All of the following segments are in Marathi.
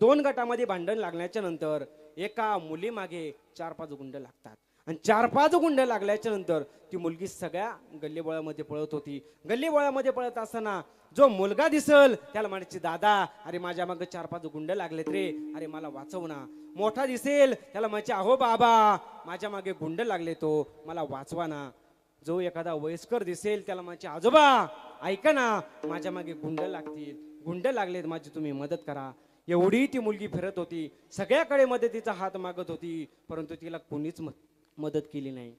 दोन गटामध्ये भांडण लागल्याच्या नंतर एका मुलीमागे 4-5 गुंड लागतात आणि 4-5 गुंड लागल्याच्या नंतर ती मुलगी सगळ्या गल्लीबोळामध्ये पळत होती. गल्लीबोळामध्ये पळत असताना जो मुलगा दिसल त्याला म्हणायची, दादा अरे माझ्या मागे 4-5 गुंड लागलेत रे, अरे मला वाचव ना. मोठा दिसेल त्याला म्हणायचे, अहो बाबा माझ्या मागे गुंड लागले, तो मला वाचवा ना. जो एखादा वयस्कर दिसेल त्याला म्हणायचे, आजोबा ऐका ना माझ्या मागे गुंड लागतील, गुंड लागलेत माझी तुम्ही मदत करा. एवढी ती मुलगी फिरत होती, सगळ्याकडे मदतीचा हात मागत होती, परंतु तिला कोणीच मदत केली नाही.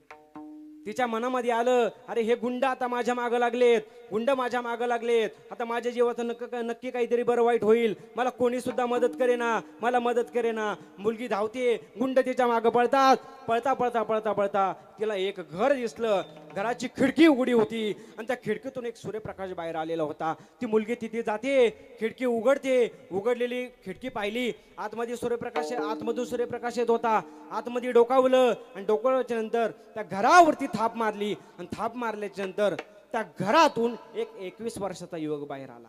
तिच्या मनामध्ये आलं, अरे हे गुंड आता माझ्या मागं लागलेत, गुंड माझ्या मागं लागलेत, आता माझ्या जीवाचं नक्की काहीतरी बरं वाईट होईल, मला कोणी सुद्धा मदत करेना, मला मदत करेना. मुलगी धावते, गुंड तिच्या मागं पळतात. पळता पळता पळता पळता तिला एक घर दिसलं. घराची खिडकी उघडी होती आणि त्या खिडकीतून एक सूर्यप्रकाश बाहेर आलेला होता. ती मुलगी तिथे जाते, खिडकी उघडते, उघडलेली खिडकी पाहिली, आतमध्ये सूर्यप्रकाश, आतमधून सूर्यप्रकाश येत होता. आतमध्ये डोकावलं आणि डोकावल्याच्या नंतर त्या घरावरती थाप मारली आणि थाप मारल्याच्या नंतर त्या घरातून एक 21 वर्षाचा युवक बाहेर आला.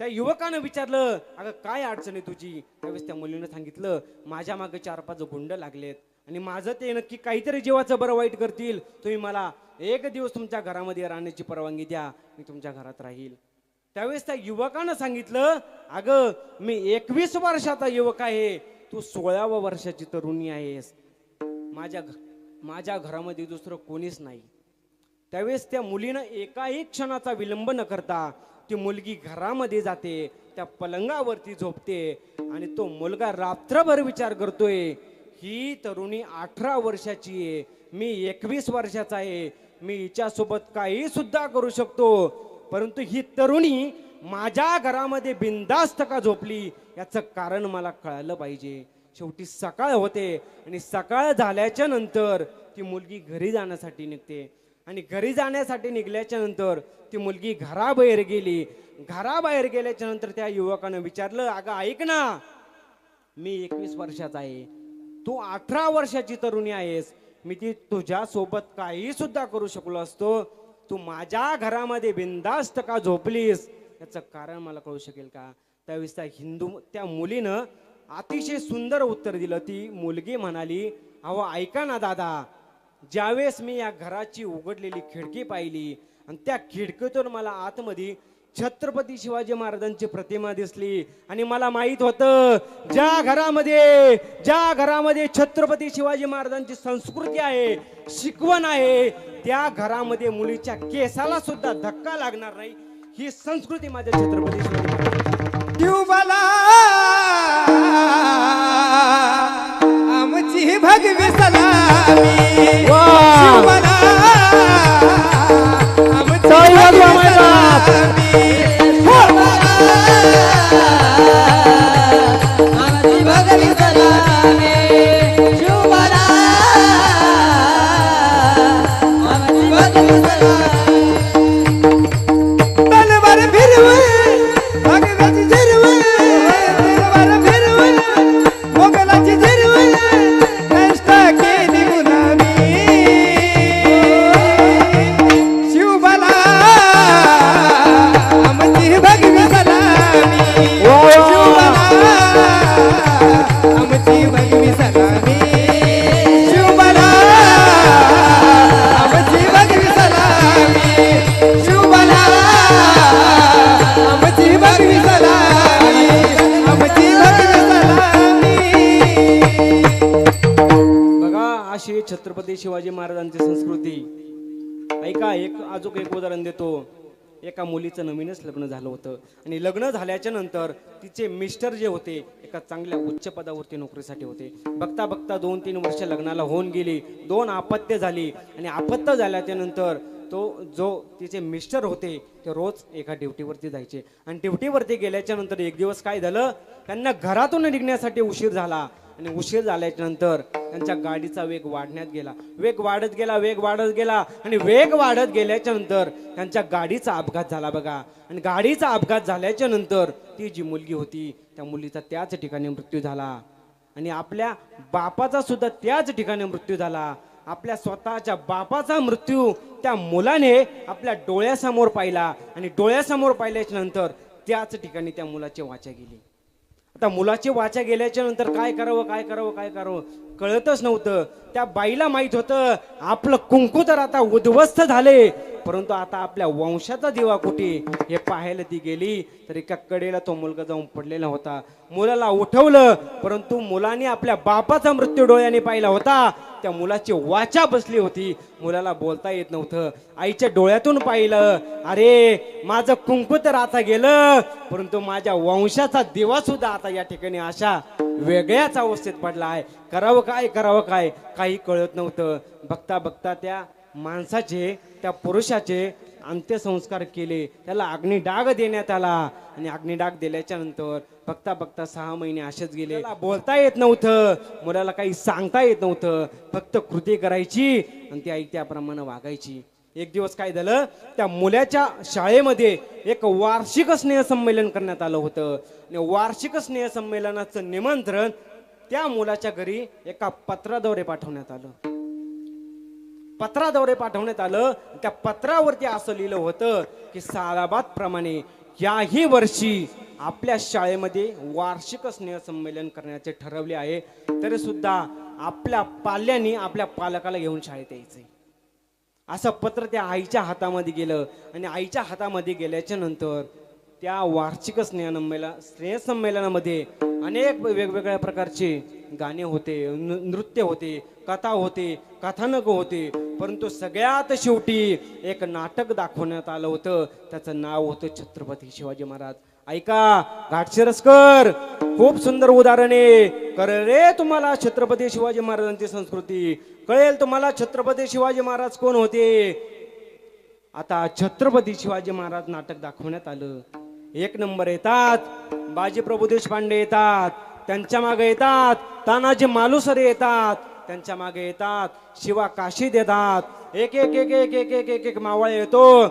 त्या युवकानं विचारलं, अगं काय अडचण आहे तुझी? त्यावेळेस त्या मुलीनं सांगितलं, माझ्या मागे 4-5 गुंड लागलेत आणि माझं ते नक्की काहीतरी जीवाचं बरं वाईट करतील, तुम्ही मला एक दिवस तुमच्या घरामध्ये राहण्याची परवानगी द्या, मी तुमच्या घरात राहील. त्यावेळेस त्या युवकानं सांगितलं, अगं मी 21 वर्षाचा युवक आहे, तू 16व्या वर्षाची तरुणी आहेस, माझ्या घरामध्ये दुसरं कोणीच नाही. त्यावेळेस त्या मुलीनं एकाही क्षणाचा विलंब न करता ती मुलगी घरामध्ये जाते, त्या पलंगावरती झोपते आणि तो मुलगा रात्रभर विचार करतोय, ही तरुणी 18 वर्षाची आहे, मी 21 वर्षाचा आहे, मी हिच्यासोबत काही सुद्धा करू शकतो, परंतु ही तरुणी माझ्या घरामध्ये बिनधास्त का झोपली याचं कारण मला कळालं पाहिजे. शेवटी सकाळ होते आणि सकाळ झाल्याच्या नंतर ती मुलगी घरी जाण्यासाठी निघते आणि घरी जाण्यासाठी निघल्याच्या नंतर ती मुलगी घराबाहेर गेली. घराबाहेर गेल्याच्या नंतर त्या युवकानं विचारलं, अगं ऐक ना, मी 21 वर्षाचा आहे, तू 18 वर्षाची तरुणी आहेस, मी ती तुझ्या सोबत काही सुद्धा करू शकलो असतो, तू माझ्या घरामध्ये बिनधास्त का झोपलीस याचं कारण मला कळू शकेल का? त्यावेळेस त्या मुलीनं अतिशय सुंदर उत्तर दिलं. ती मुलगी म्हणाली, अहो ऐका ना दादा, ज्यावेळेस मी या घराची उघडलेली खिडकी पाहिली आणि त्या खिडकीतून मला आतमध्ये छत्रपती शिवाजी महाराजांची प्रतिमा दिसली आणि मला माहित होतं, ज्या घरामध्ये छत्रपती शिवाजी महाराजांची संस्कृती आहे, शिकवण आहे, त्या घरामध्ये मुलीच्या केसाला सुद्धा धक्का लागणार नाही, ही संस्कृती माझ्या छत्रपती शिवाजी महाराजांची. आमची भगवी सलामी छत्रपती शिवाजी महाराजांची संस्कृती. ऐका, अजून एक उदाहरण देतो. एका मुलीचं नवीनच लग्न झालं होतं आणि लग्न झाल्याच्या नंतर तिचे मिस्टर जे होते एका चांगल्या उच्च पदावरती नोकरीसाठी होते. बघता बघता 2-3 वर्ष लग्नाला होऊन गेली, 2 अपत्य झाली आणि अपत्य झाल्याच्या नंतर जो तिचे मिस्टर होते ते रोज एका ड्युटीवरती जायचे आणि ड्युटीवरती गेल्याच्या नंतर एक दिवस काय झालं, त्यांना घरातून निघण्यासाठी उशीर झाला आणि उशीर झाल्याच्या नंतर त्यांच्या गाडीचा वेग वाढण्यात गेला, वेग वाढत गेला आणि वेग वाढत गेल्याच्या नंतर त्यांच्या गाडीचा अपघात झाला बघा. आणि गाडीचा अपघात झाल्याच्या नंतर ती जी मुलगी होती त्या मुलीचा त्याच ठिकाणी मृत्यू झाला आणि आपल्या बापाचा सुद्धा त्याच ठिकाणी मृत्यू झाला. आपल्या स्वतःच्या बापाचा मृत्यू त्या मुलाने आपल्या डोळ्यासमोर पाहिला आणि डोळ्यासमोर पाहिल्याच्या नंतर त्याच ठिकाणी त्या मुलाची वाचा गेली. आता मुलाची वाचा गेल्याच्या नंतर काय करावं कळतच नव्हतं. त्या बाईला माहित होतं आपलं कुंकू तर आता उद्ध्वस्त झाले, परंतु आता आपल्या वंशाचा दिवा कुठे हे पाहायला ती गेली तर एका कडेला तो मुलगा जाऊन पडलेला होता. मुलाला उठवलं, परंतु मुलाने आपल्या बापाचा मृत्यू डोळ्याने पाहिला होता. त्या मुलाची वाचा बसली होती, मुलाला बोलता येत नव्हतं. आईच्या डोळ्यातून पाहिलं, अरे माझं कुंकू तर आता गेलं, परंतु माझ्या वंशाचा दिवा सुद्धा आता या ठिकाणी अशा वेगळ्याच अवस्थेत पडलाय. करावं काय काही कळत नव्हतं. बघता बघता त्या माणसाचे, त्या पुरुषाचे अंत्यसंस्कार केले. त्याला अग्निडाग देण्यात आला आणि अग्निडाग दिल्याच्या नंतर बघता बघता 6 महिने असेच गेले. त्याला बोलता येत नव्हतं, मुलाला काही सांगता येत नव्हतं, फक्त कृती करायची आणि ती आई त्याप्रमाणे वागायची. एक दिवस काय झालं, त्या मुलाच्या शाळेमध्ये एक वार्षिक स्नेहसंमेलन करण्यात आलं होतं. आणि वार्षिक स्नेहसंमेलनाचं निमंत्रण त्या मुलाच्या घरी एका पत्राद्वारे पाठवण्यात आलं. त्या पत्रावरती असं लिहिलं होतं की सालाबाद प्रमाणे याही वर्षी आपल्या शाळेमध्ये वार्षिक स्नेहसंमेलन करण्याचे ठरवले आहे, तरी सुद्धा आपल्या पाल्यांनी आपल्या पालकाला घेऊन शाळेत यायचंय. असं पत्र त्या आईच्या हातामध्ये गेलं आणि आईच्या हातामध्ये गेल्याच्या नंतर त्या वार्षिक स्नेहसंमेलनामध्ये अनेक वेगवेगळ्या प्रकारचे गाणे होते, नृत्य होते, कथा होते, कथानक होते, परंतु सगळ्यात शेवटी एक नाटक दाखवण्यात आलं होतं. त्याचं नाव होतं छत्रपती शिवाजी महाराज. ऐका घाटशिरसकर, खूप सुंदर उदाहरणे कळेल रे तुम्हाला छत्रपती शिवाजी महाराजांची संस्कृती, कळेल तुम्हाला छत्रपती शिवाजी महाराज कोण होते. आता छत्रपती शिवाजी महाराज नाटक दाखवण्यात आलं. 1 नंबर येतात बाजी प्रभू देशपांडे, येतात त्यांच्या मागे येतात तानाजी मालुसरे, येतात त्यांच्या मागे येतात शिवा काशीद, येतात एक एक एक एक एक एक एक एक मावळे येतो.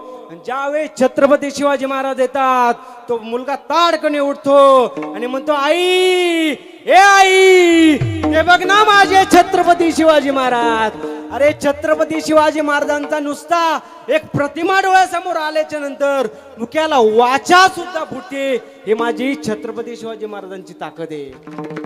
ज्यावेळी छत्रपती शिवाजी महाराज येतात, तो मुलगा ताडकने उठतो आणि म्हणतो, आई ए आई, हे बघ ना माझे छत्रपती शिवाजी महाराज. अरे छत्रपती शिवाजी महाराजांचा नुसता एक प्रतिमा डोळ्यासमोर आल्याच्या नंतर मुक्याला वाचा सुद्धा फुटते. हे माझी छत्रपती शिवाजी महाराजांची ताकद आहे.